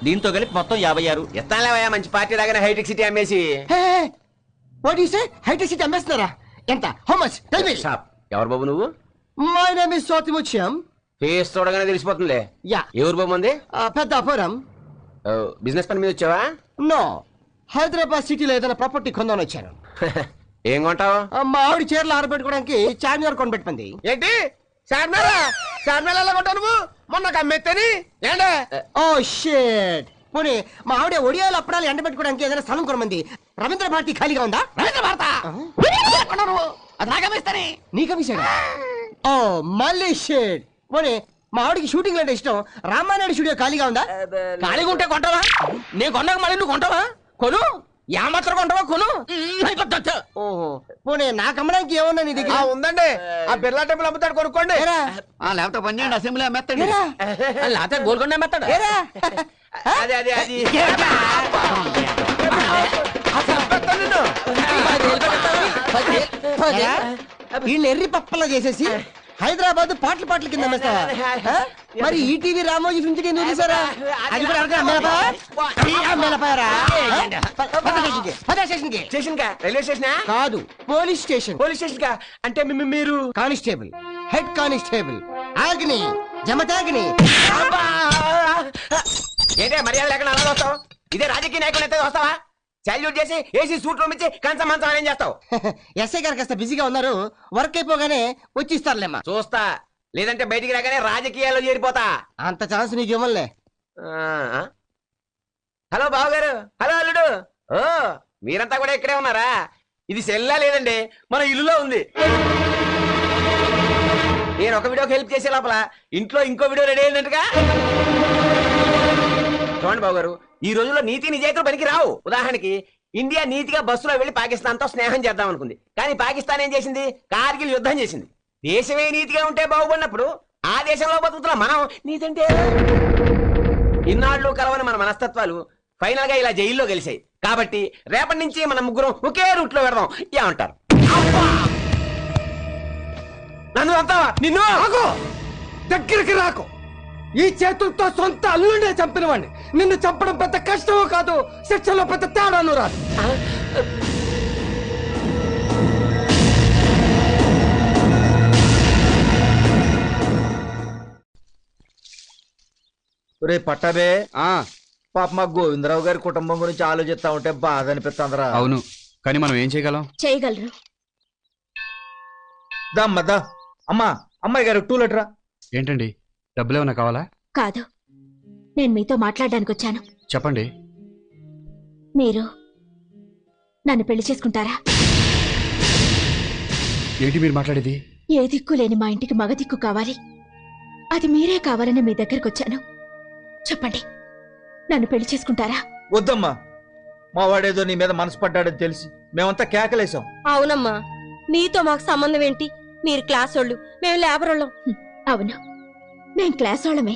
దీంతో కలిపి మొత్తం 56. ఎత్తాలేవయ్యా మంచి పార్టీ లాగానే హైటెక్ సిటీ అమ్మేసి. What you say? హైటెక్ సిటీ అమ్మేస్తున్నారా? ఎంత? How much? Tell me. Shop. ఎవరు బాబు నువ్వు? My name is Swathimuthyam. Face చూడగానే తెలిసిపోతుందిలే. యా. ఎవరు బాబు ఉంది? పెద్దాపురం. బిజినెస్ పని మీద వచ్చావా? నో, హైదరాబాద్ సిటీలో ఏదైనా ప్రాపర్టీ కొందామని వచ్చాను. ఏం కొంటావు? మా ఆవిడ చీరలు ఆరబెట్టుకోవడానికి చార్మినార్ కొనిపెట్టుకుంది. ఏంటి చార్మినారా? చార్మినార్ ఎలా కొంటావు నువ్వు? మొన్న అమ్మేత్తని ఏంటే? Oh shit. పోనీ మా ఆవిడ ఒడియాలు అప్పడాలు ఎండబెట్టుకోవడానికి ఏదైనా స్థలం కొనమంది. రవీంద్ర భారతి ఖాళీగా ఉందా? రవీంద్ర భారత అది నాగమేస్తాని. నీకమిసాడా? ఓ మళ్ళీ షిట్. పోనీ మా ఆవిడకి షూటింగ్ అంటే ఇష్టం. రామానాయుడు స్టూడియో ఖాళీగా ఉందా? ఖాళీగా ఉంటే కొంటావా? నేను కొన్నాక మళ్ళీ నువ్వు కొంటావా? కొను. మాత్రం కొంటావా? కొను. ఓహో, పోనీ నాకు అమ్మడానికి ఏమన్నా నీ దగ్గర? ఉందండి. ఆ బిర్లా టెంపుల్ అమ్ముతాడు, కొనుక్కోండి. ఏరా? లేకపోతే పని చేయండి, అసెంబ్లీ అమ్మేస్తాడు. ఏరా? లేకపోతే గోల్కొండ అమ్మేస్తాడు. ఏరా? అదే అదే అది ఏరా? వీళ్ళని ఎర్రి పప్పలా చేసేసి హైదరాబాద్ పాటలు పాటల కింద అమ్మేస్తావా? మరి ఈటీవీ రామోజీ నుంచి ఎందుకు తీసారా? అది కూడా అడగరా? అమ్మేలపాయరా? స్టేషన్ కా? రైల్వే స్టేషన్ కాదు, పోలీస్ స్టేషన్. పోలీస్ స్టేషన్ కా? అంటే మీరు కానిస్టేబుల్, హెడ్ కానిస్టేబుల్ ఆగ్ని జమతాగ్ని. ఏంటే మర్యాద లేకుండా అలా వస్తావు? ఇదే రాజకీయ నాయకులు అయితే వస్తావా? సాల్యూట్ చేసి ఏసీ సూట్ రూమ్ ఇచ్చి కంచం మంచం ఏం చేస్తావు? ఎస్ఐ గారు కాస్త బిజీగా ఉన్నారు, వర్క్ అయిపోగానే వచ్చి ఇస్తారులేమ్మా. చూస్తా, లేదంటే బయటికి రాగానే రాజకీయాల్లో చేరిపోతా. అంత ఛాన్స్ నీకు ఇవ్వలే. హలో బావగారు. హలో అల్లుడు. ఓ మీరంతా కూడా ఇక్కడే ఉన్నారా? ఇది సెల్లా లేదండి, మన ఇల్లులో ఉంది. నేను ఒక వీడియోకి హెల్ప్ చేసే లోపల ఇంట్లో ఇంకో వీడియో రెడీ అయినట్టుగా. చూడండి బాబు గారు, ఈ రోజుల్లో నీతి నిజాయితీలు పనికి రావు. ఉదాహరణకి ఇండియా నీతిగా బస్సులో వెళ్లి పాకిస్తాన్ తో స్నేహం చేద్దాం అనుకుంది, కానీ పాకిస్తాన్ ఏం చేసింది? కార్గిల్ యుద్ధం చేసింది. దేశమే నీతిగా ఉంటే బాగుపడినప్పుడు ఆ దేశంలో బతుకుతున్న మనం నీతి అంటే ఇన్నాళ్ళు కలవని మన మనస్తత్వాలు ఫైనల్ గా ఇలా జైల్లో గెలిచాయి. కాబట్టి రేపటి నుంచి మన ముగ్గురం ఒకే రూట్ లో పెడదాం. ఏమంటారు? నన్ను అంతావా? నిన్ను దగ్గరికి రాకు. ఈ చేతులతో సొంత అల్లుండే చంపిన వాడిని నిన్ను చంపడం పెద్ద కష్టమో కాదు, శిక్షలో పెద్ద తేడాను రాదు. రే పట్టాబే, పాప మా గోవిందరావు గారి కుటుంబం గురించి ఆలోచిస్తా ఉంటే బాధ అనిపిస్తుందిరా. అవును, కానీ మనం ఏం చేయగలం? చేయగలరు. దమ్మదా అమ్మా, అమ్మాయి గారు 2 లీటరా. ఏంటండి, డబ్బులు ఏమైనా కావాలా? కాదు, నేను మీతో మాట్లాడడానికి వచ్చాను. చెప్పండి. మీరు నన్ను పెళ్లి చేసుకుంటారా? ఏంటి మీరు మాట్లాడేది? ఏ దిక్కు లేని మా ఇంటికి మగ దిక్కు కావాలి, అది మీరే కావాలని మీ దగ్గరకు వచ్చాను. చెప్పండి, నన్ను పెళ్లి చేసుకుంటారా? వద్దమ్మా, మా వాడేదో నీ మీద మనసు పడ్డాడని తెలిసి మేమంతా కేకలేసాం. అవునమ్మా, మీతో మాకు సంబంధం ఏంటి? మీరు క్లాస్ వాళ్ళు, మేము లేబర్ వాళ్ళం. అవును, మేం క్లాస్ వాళ్ళమే.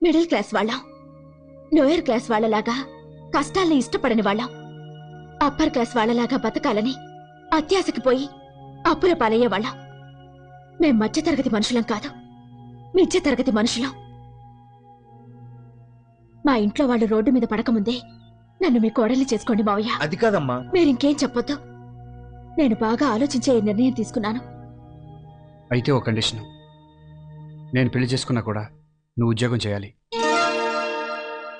మిడిల్ క్లాస్ వాళ్ళం. లోయర్ క్లాస్ వాళ్ళలాగా కష్టాల్ని ఇష్టపడని వాళ్ళం. అప్పర్ క్లాస్ వాళ్ళలాగా బతకాలని అత్యాశకి పోయి అప్పుల పాలయ్యే వాళ్ళం. మేం మధ్యతరగతి మనుషులం కాదు, మిథ్య తరగతి మనుషులం. మా ఇంట్లో వాళ్ళు రోడ్డు మీద పడకముందే నన్ను మీ కోడల్ని చేసుకోండి మావయ్య. అది కాదమ్మా. మీరింకేం చెప్పొద్దు. నేను బాగా ఆలోచించే ఈ నిర్ణయం తీసుకున్నాను. అయితే ఒక కండిషన్, నేను పెళ్లి చేసుకున్నా కూడా నువ్వు ఉద్యోగం చేయాలి.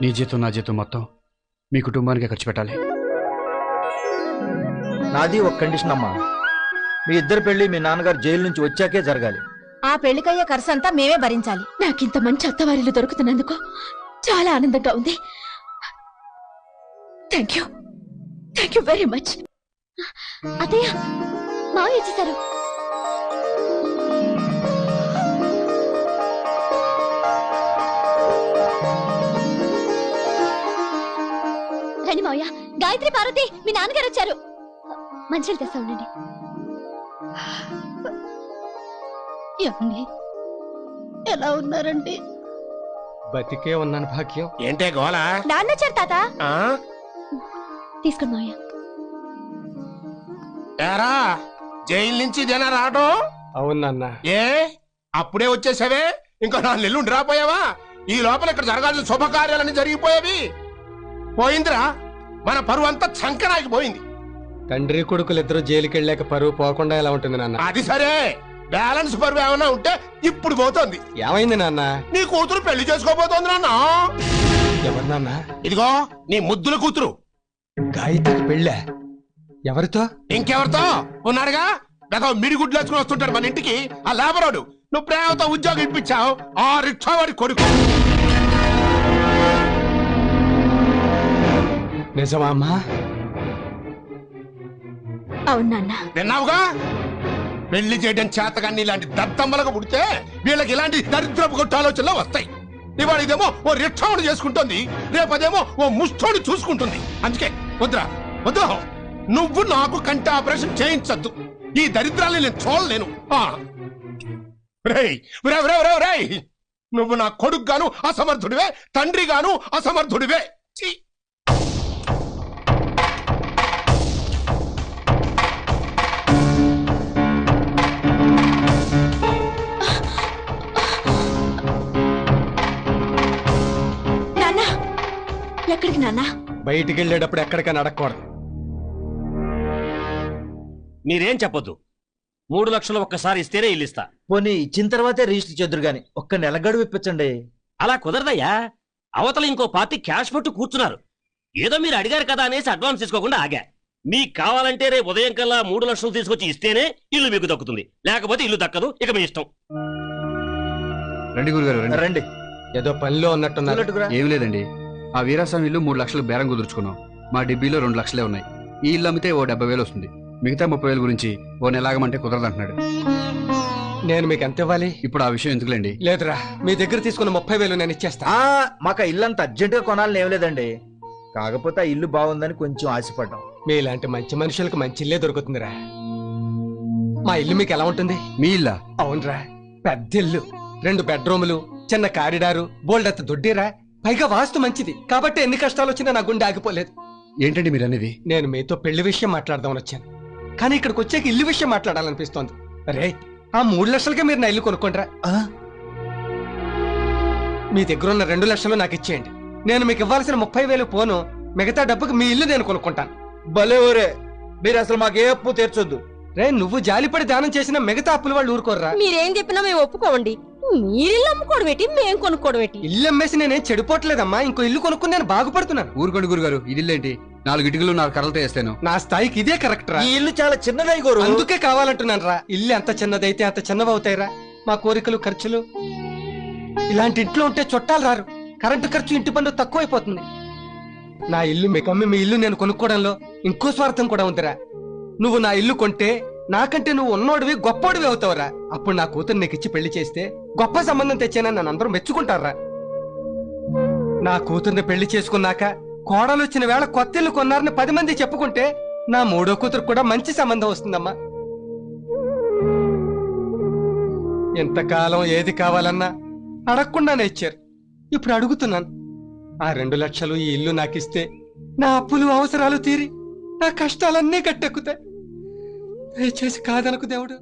నీ జీతం నా జీతం మొత్తం మీ కుటుంబానికి ఖర్చు పెట్టాలి. నాది ఒక కండిషన్ అమ్మా, మీ ఇద్దరు పెళ్లి మీ నాన్నగారు జైలు నుంచి వచ్చాకే జరగాలి. ఆ పెళ్లికయ్యే ఖర్చు అంతా మేమే భరించాలి. నాకింత మంచి అత్తవారిలు దొరుకుతున్నందుకు చాలా ఆనందంగా ఉంది. Thank you very much. అత్తయ్య, మావయ్య వచ్చేసారు. రండి మావయ్య. గాయత్రి, పార్వతి, మీ నాన్నగారు వచ్చారు. మంచిగా తెస్తా ఉండండి. ఏమండి, ఎలా ఉన్నారండి? బతికే ఉన్నాను భాగ్యం. ఏంటే గోళ? నాన్న వచ్చారు తాత. తీసుకోండి మావయ్య. ఏరా, జైలు నుంచి ఇదేనా రావడం? అవునన్నా. ఏ అప్పుడే వచ్చేసావే? ఇంకా 4 నెలలు రాపోయావా? ఈ లోపల ఇక్కడ జరగాల్సిన శుభకార్యాలన్నీ జరిగిపోయేవి. పోయిందిరా, మన పరువు అంతా చంకనాకి పోయింది. తండ్రి కొడుకులు ఇద్దరు జైలుకి వెళ్ళాక పరువు పోకుండా ఎలా ఉంటుంది నాన్న? అది సరే, బ్యాలెన్స్ పరువు ఏమైనా ఉంటే ఇప్పుడు పోతుంది. ఏమైంది నాన్న? నీ కూతురు పెళ్లి చేసుకోబోతోంది నాన్న. ఎవరు నాన్న? ఇదిగో నీ ముద్దుల కూతురు. గాయత్రికి పెళ్ళా? ఎవరితో? ఇంకెవరితో ఉన్నాడుగా, గత మిడిగుడ్లు వేసుకుని వస్తుంటాడు మన ఇంటికి ఆ లేబరోడు. నువ్వు ప్రేమతో ఉద్యోగం ఇప్పించావు, ఆ రిక్షా వాడి కొడుకు. నిజమా అమ్మా? అవును నాన్న. విన్నావుగా, పెళ్లి చేయడం చేతగాన్ని ఇలాంటి దద్దమ్మలకు పుడితే వీళ్ళకి ఇలాంటి దరిద్రపు కొట్టు ఆలోచనలు వస్తాయి. ఇవాళ ఇదేమో ఓ రిక్షావుడు చేసుకుంటుంది, రేపదేమో ఓ ముష్టోడు చూసుకుంటుంది. అందుకే వద్దురా, వద్దు, నువ్వు నాకు కంటి ఆపరేషన్ చేయించద్దు. ఈ దరిద్రాన్ని నేను చూడలేను. రేయ్, రేయ్, నువ్వు నా కొడుకు గాను అసమర్థుడివే, తండ్రి గాను అసమర్థుడివే. ఛీ! నాన్న, ఎక్కడికి నాన్న? బయటికి వెళ్ళేటప్పుడు ఎక్కడికైనా అడగకూడదు. మీరేం చెప్పొద్దు. 3 లక్షలు ఒక్కసారి ఇస్తేనే ఇల్లు ఇస్తా. పోనీ ఇచ్చిన తర్వాతే రిజిస్టర్ చేద్దరు గాని ఒక్క నెల గడువు ఇప్పించండి. అలా కుదరదయ్యా. అవతల ఇంకో పార్టీ క్యాష్ పట్టు కూర్చున్నారు. ఏదో మీరు అడిగారు కదా అనేసి అడ్వాన్స్ తీసుకోకుండా ఆగా. మీకు కావాలంటే రేపు ఉదయం కల్లా 3 లక్షలు తీసుకొచ్చి ఇస్తేనే ఇల్లు మీకు దక్కుతుంది, లేకపోతే ఇల్లు దక్కదు. ఇక మీ ఇష్టం. రండి గురుగారు రండి. రండి. ఏదో పనిలో ఉన్నట్టున్నారు. చూడట్టుకురా. ఏం లేదండి, ఆ వీరాస్వామి ఇల్లు 3 లక్షలు బేరం కుదుర్చుకున్నాం. మా డిబ్బీలో 2 లక్షలే ఉన్నాయి. ఈ ఇల్లు అమ్మితే ఓ 70,000 వస్తుంది. మిగతా 30,000 గురించి ఓ నెలాగమంటే కుదరదంటున్నాడు. నేను మీకు ఎంత ఇవ్వాలి? ఇప్పుడు ఆ విషయం ఎందుకులేండి. లేదురా, మీ దగ్గర తీసుకున్న 30,000 నేను ఇచ్చేస్తా. మాకు ఆ ఇల్లు అంత అర్జెంట్ గా కొనాలని ఏం లేదండి. కాకపోతే ఆ ఇల్లు బాగుందని కొంచెం ఆశపడ్డాం. మీలాంటి మంచి మనుషులకు మంచి ఇల్లే దొరుకుతుందిరా. మా ఇల్లు మీకు ఎలా ఉంటుంది? మీ ఇల్లా? అవునరా, పెద్ద ఇల్లు, 2 బెడ్రూములు, చిన్న కారిడారు, బోల్డంత దొడ్డిరా. పైగా వాస్తు మంచిది కాబట్టి ఎన్ని కష్టాలు వచ్చినా నా గుండె ఆగిపోలేదు. ఏంటండి మీరు అనేది? నేను మీతో పెళ్లి విషయం మాట్లాడదామని వచ్చాను, కానీ ఇక్కడికి వచ్చాక ఇల్లు విషయం మాట్లాడాలనిపిస్తోంది. అరే, ఆ 3 లక్షలకే మీరు నా ఇల్లు కొనుక్కోండిరా. మీ దగ్గర ఉన్న 2 లక్షలు నాకు ఇచ్చేయండి. నేను మీకు ఇవ్వాల్సిన 30,000 పోను, మిగతా డబ్బుకి మీ ఇల్లు నేను కొనుక్కుంటాను. భలే ఊరే, మీరు అసలు మాకే అప్పు తీర్చొద్దు. రే, నువ్వు జాలిపడి దానం చేసిన మిగతా అప్పులు వాళ్ళు ఊరుకోర్రా. మీరేం చెప్పినా మేము ఒప్పుకోండి. మీరిల్లు అమ్ముకోవడం ఏంటి, మేము కొనుక్కోవడం ఏంటి? ఇల్లు అమ్మేసి నేనేం చెడిపోవట్లేదమ్మా, ఇంకో ఇల్లు కొనుక్కుని నేను బాగుపడుతున్నాను. ఊరుకోండి గురుగారు, ఇది ఇల్లేంటి? 4 ఇటుకలు 4 కర్రలతో వేస్తాను. నా స్థాయికి ఇదే కరెక్ట్ రా. ఈ ఇల్లు చాలా చిన్నదై గోరు. అందుకే కావాలంటున్నాను రా. ఇల్లు ఎంత చిన్నదైతే అంత చిన్నవవుతాయిరా. మా కోరికలు ఖర్చులు ఇలాంటి ఇంట్లో ఉంటే చుట్టాలు రారు, కరెంటు ఖర్చు ఇంటి పన్ను తక్కువైపోతుంది. నా ఇల్లు మీకమ్మి మీ ఇల్లు నేను కొనుక్కోవడంలో ఇంకో స్వార్థం కూడా ఉందిరా. నువ్వు నా ఇల్లు కొంటే నాకంటే నువ్వు ఉన్నోడివి గొప్పోడివి అవుతావురా. అప్పుడు నా కూతురు నీకు ఇచ్చి పెళ్లి చేస్తే గొప్ప సంబంధం తెచ్చానని నన్ను అందరూ మెచ్చుకుంటారా. నా కూతుర్ని పెళ్లి చేసుకున్నాక కోడలు వచ్చిన వేళ కొత్త ఇల్లు కొన్నారని 10 మంది చెప్పుకుంటే నా 3వ కూతురు కూడా మంచి సంబంధం వస్తుందమ్మా. ఎంతకాలం ఏది కావాలన్నా అడగకుండానే ఇచ్చారు. ఇప్పుడు అడుగుతున్నాను. ఆ 2 లక్షలు ఈ ఇల్లు నాకిస్తే నా అప్పులు అవసరాలు తీరి నా కష్టాలన్నీ గట్టెక్కుతాయి. దయచేసి కాదనకు దేవుడు.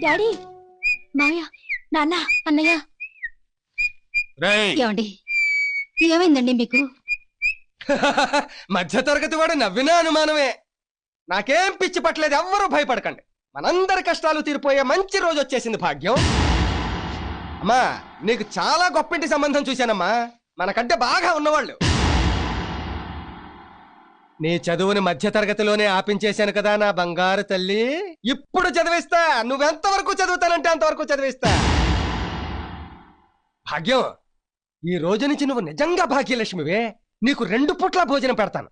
డాడీ, మావయ్య, నాన్న, అన్నయ్య. రేయ్, ఏమండి, ఏమైందండి మీకు? మధ్య తరగతి వాడు నవ్వినా అనుమానమే. నాకేం పిచ్చి పట్టలేదు, ఎవ్వరూ భయపడకండి. మనందరి కష్టాలు తీరిపోయే మంచి రోజు వచ్చేసింది భాగ్యం. అమ్మా, నీకు చాలా గొప్పింటి సంబంధం చూశానమ్మా, మనకంటే బాగా ఉన్నవాళ్ళు. నీ చదువుని మధ్య తరగతిలోనే ఆపించేశాను కదా నా బంగారు తల్లి. ఇప్పుడు చదివిస్తా, నువ్వెంతవరకు చదువుతానంటే అంతవరకు చదివిస్తా. భాగ్యం, ఈ రోజు నుంచి నువ్వు నిజంగా భాగ్యలక్ష్మివే. నీకు 2 పూట్ల భోజనం పెడతాను.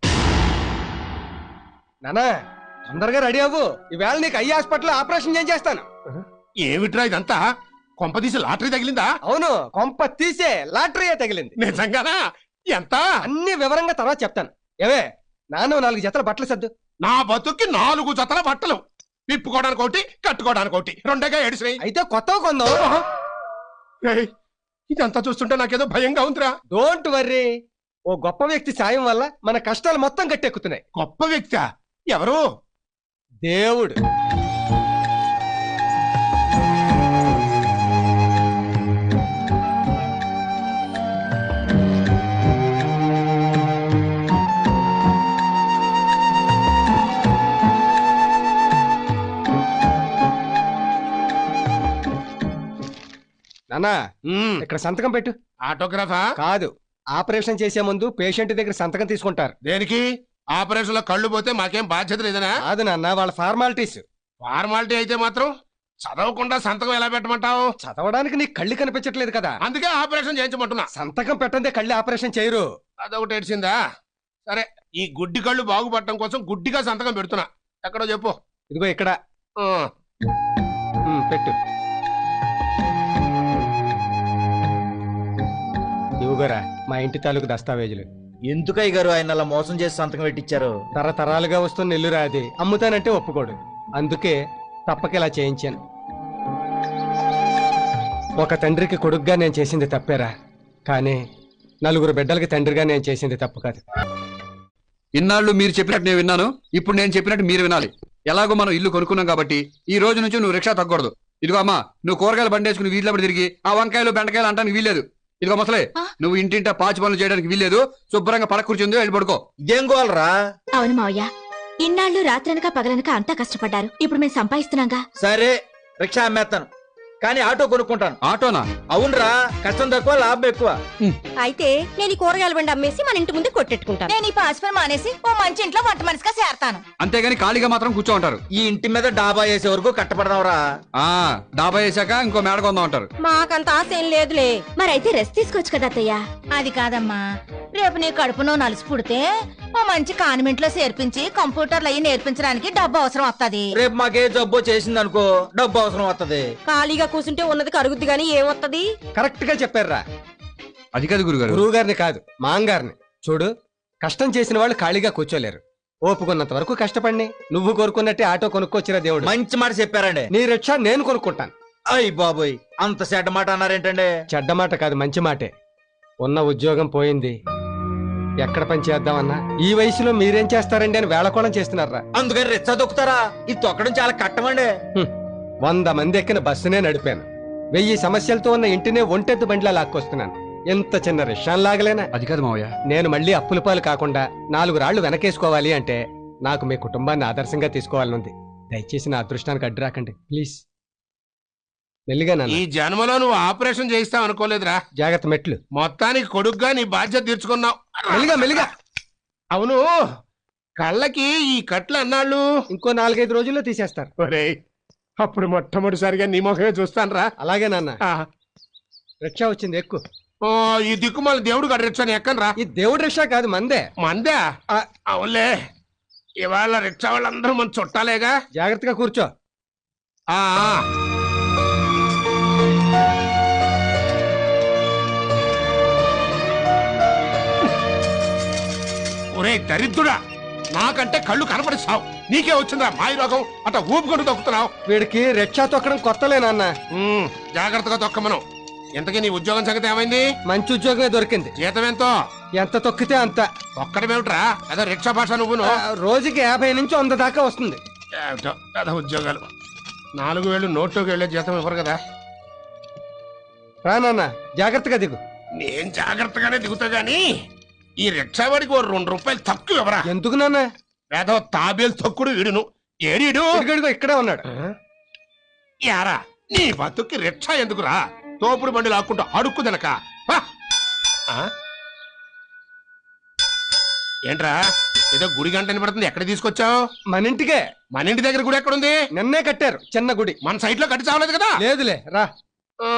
నానా, తొందరగా రెడీ అవ్వు. ఈవేళ నీకు ఐ హాస్పిటల్ ఆపరేషన్ చేస్తాను. ఏమిట్రా ఇదంతా? కొంపదీసి లాటరీ తగిలిందా? అవును, కొంప తీసే లాటరీయే తగిలింది. నిజంగానా? ఎంత? అన్ని వివరంగా తర్వాత చెప్తాను. ఏవే నాన్న 4 జతల బట్టలు సర్దు. నా బతుక్కి 4 జతల బట్టలు, విప్పుకోవడానికి ఒకటి, కట్టుకోవడానికి ఒకటి, రెండేగా ఏడిసినాయి. అయితే కొత్తగా కొందాం. ఏయ్, ఇదంతా చూస్తుంటే నాకేదో భయంగా ఉందిరా. డోంట్ వర్రీ, ఓ గొప్ప వ్యక్తి సాయం వల్ల మన కష్టాలు మొత్తం గట్టెక్కుతున్నాయి. గొప్ప వ్యక్తి ఎవరు? దేవుడు. నాన్నా ఇక్కడ సంతకం పెట్టు. ఆటోగ్రాఫా? కాదు, ఆపరేషన్ చేసే ముందు పేషెంట్ దగ్గర సంతకం తీసుకుంటారు. దేనికి? ఆపరేషన్ లో కళ్ళు పోతే మాకేం బాధ్యత లేదనా? కాదు నాన్న, వాళ్ళ ఫార్మాలిటీస్. ఫార్మాలిటీ అయితే మాత్రం చదవకుండా సంతకం ఎలా పెట్టమంటావు? చదవడానికి నీకు కళ్ళు కనిపించట్లేదు కదా, అందుకే ఆపరేషన్ చేయించమంటున్నా. సంతకం పెట్టందే కళ్ళు ఆపరేషన్ చేయరు. అదొకటి ఏడ్చిందా? సరే, ఈ గుడ్డి కళ్ళు బాగుపడటం కోసం గుడ్డిగా సంతకం పెడుతున్నా. ఎక్కడో చెప్పు. ఇదిగో ఇక్కడ. ఆ, పెట్టు. ఇవ్వగోరా మా ఇంటి తాలూకు దస్తావేజులు. ఎందుకయ్య గారు ఆయన అలా మోసం చేసి సంతకం పెట్టించారు? తరతరాలుగా వస్తున్న ఇల్లు రాది, అమ్ముతానంటే ఒప్పుకోడు. అందుకే తప్పకిలా చేయించాను. ఒక తండ్రికి కొడుగ్గా నేను చేసింది తప్పేరా, కానీ 4 బిడ్డలకి తండ్రిగా నేను చేసింది తప్పు కాదు. ఇన్నాళ్ళు మీరు చెప్పినట్టు నేను విన్నాను, ఇప్పుడు నేను చెప్పినట్టు మీరు వినాలి. ఎలాగో మనం ఇల్లు కొనుక్కున్నాం కాబట్టి ఈ రోజు నుంచి నువ్వు రిక్షా తగ్గకూడదు. ఇదిగో అమ్మా, నువ్వు కూరగాయలు బండేసుకుని వీధిలో పడి తిరిగి ఆ వంకాయలు బెండకాయలు అంటానికి వీల్లేదు. ఇదిగో ముసలే, నువ్వు ఇంటింటా పాచి పనులు చేయడానికి వీల్లేదు. శుభ్రంగా పడక కూర్చుంది, వెళ్ళి పడుకో. ఇదేం గోలరా? అవును మావయ్య, ఇన్నాళ్ళు రాత్రనక పగలనక అంతా కష్టపడ్డారు. ఇప్పుడు మేము సంపాదిస్తున్నాగా. సరే, రిక్షా అమ్మేస్తాను, కానీ ఆటో కొనుక్కుంటాను. ఆటోనా? అవునరా, కష్టం తక్కువ లాభం ఎక్కువ. అయితే నేను ఈ కూరగాయల బండి అమ్మేసి మన ఇంటి ముందు కొట్టెట్టుకుంటాను. నేను ఈ పాచిపని మానేసి ఓ మంచి ఇంట్లో వంట మనిషిగా చేరతాను. అంతేగాని ఖాళీగా మాత్రం కూర్చో ఉంటారు. ఈ ఇంటి మీద డాబా వేసే వరకు కట్టపడదాంరా. డాబా వేసాక ఇంకో మేడ కొందాం అంటారు. మాకంత ఆశ ఏం లేదులే. మరైతే రెస్ట్ తీసుకోవచ్చు కదా అత్తయ్య. అది కాదమ్మా, రేపు నీ కడుపునో నలుసు పుడితే ఓ మంచి కాన్వెంట్ లో చేర్పించి కంప్యూటర్లు అయ్యి నేర్పించడానికి డబ్బు అవసరం వస్తది. రేపు మాకే జబ్బు చేసింది అనుకో, డబ్బు అవసరం వస్తది. ఖాళీగా కూర్చుంటే ఉన్నది కరుగుద్ది గానీ ఏమొత్తది? కరెక్ట్ గా చెప్పారా. అది కాదు గురుగారు. గురువు గారిని కాదు, మాంగారిని చూడు. కష్టం చేసిన వాళ్ళు ఖాళీగా కూర్చోలేరు. ఓపుకున్నంత వరకు కష్టపడి నువ్వు కోరుకున్నట్టే ఆటో కొనుక్కొచ్చిరా దేవుడు. మంచి మాట చెప్పారండి. నీ రిక్షా నేను కొనుక్కుంటాను. అయ్య బాబోయ్, అంత చెడ్డ మాట అన్నారేంటండి? చెడ్డ మాట కాదు, మంచి మాటే. ఉన్న ఉద్యోగం పోయింది, ఎక్కడ పని చేద్దామన్నా ఈ వయసులో మీరేం చేస్తారండి అని వేళకోళం చేస్తున్నారా. అందుకని రిచ్చా దొక్కుతారా? ఇది తొక్కడం చాలా కట్టమండి. 100 మంది ఎక్కిన బస్సునే నడిపాను. 1000 సమస్యలతో ఉన్న ఇంటినే ఒంటెత్తు బండిలా లాక్కొస్తున్నాను. ఎంత చిన్న రిక్షాన్ లాగలేనా? అది కాదు మావయ్య, నేను మళ్ళీ అప్పుల పాలు కాకుండా 4 రాళ్లు వెనకేసుకోవాలి అంటే నాకు మీ కుటుంబాన్ని ఆదర్శంగా తీసుకోవాలనుంది. దయచేసి నా అదృష్టానికి అడ్డు రాకండి ప్లీజ్. మెల్లిగా ఈ జన్మలో నువ్వు ఆపరేషన్ చేయిస్తావు అనుకోలేదురా. జాగ్రత్త మెట్లు. మొత్తానికి కొడుగ్గా నీ బాధ్యత తీర్చుకున్నావు. మెల్లిగా మెల్లిగా. అవును, కళ్ళకి ఈ కట్లు అన్నాళ్ళు ఇంకో 4-5 రోజుల్లో తీసేస్తారు. ఒరేయ్, అప్పుడు మొట్టమొదటిసారిగా నీ ముఖమే చూస్తాను రా. అలాగే నాన్న. రిక్షా వచ్చింది, ఎక్కు. ఈ దిక్కుమాల దేవుడు గడి రిక్షాని ఎక్కను రా. ఈ దేవుడి రిక్షా కాదు, మందే. మందే? అవునులే, ఇవాళ రిక్షా వాళ్ళందరూ మన చుట్టాలేగా. జాగ్రత్తగా కూర్చో. ఒరే దరిద్రుడా, నాకంటే కళ్ళు కనపడిస్తావు, నీకే వచ్చిందా మాయ రోగం? అట్లా ఊపుకుంటూ తొక్కుతున్నావు. వీడికి రిక్షా తొక్కడం కొత్తలే నాన్న. జాగ్రత్తగా తొక్కమను. ఎంతకీ నీ ఉద్యోగం సంగతి ఏమైంది? మంచి ఉద్యోగమే దొరికింది. జీతం ఎంతో? ఎంత తొక్కితే అంత. ఒక్కడమేమిట్రా, అదే రిక్షా భాష నువ్వును. రోజుకి 50 నుంచి 100 దాకా వస్తుంది. ఏమిటో అదే ఉద్యోగాలు. 4000 నోట్లోకి వెళ్ళే జీతం ఇవ్వరు కదా. రా నాన్న, జాగ్రత్తగా దిగు. నేను జాగ్రత్తగానే దిగుతా గాని ఈ రిక్షా వాడికి ఓ 2 రూపాయలు తక్కువ ఇవ్వరా. ఎందుకు నాన్న? ఏదో తాబేలు తొక్కుడు వీడును. ఏడీడు ఇక్కడే ఉన్నాడు. యారా, నీ బతుక్కి రిక్షా ఎందుకురా? తోపుడు బండి లాక్కుంటూ అడుక్కు తినక. ఏంట్రా, ఏదో గుడి గంట పడుతుంది, ఎక్కడ తీసుకొచ్చావు? మన ఇంటికే. మన ఇంటి దగ్గర గుడి ఎక్కడుంది? నిన్నే కట్టారు చిన్న గుడి. మన సైట్ లో కట్టి చావలేదు కదా. లేదులే, రా.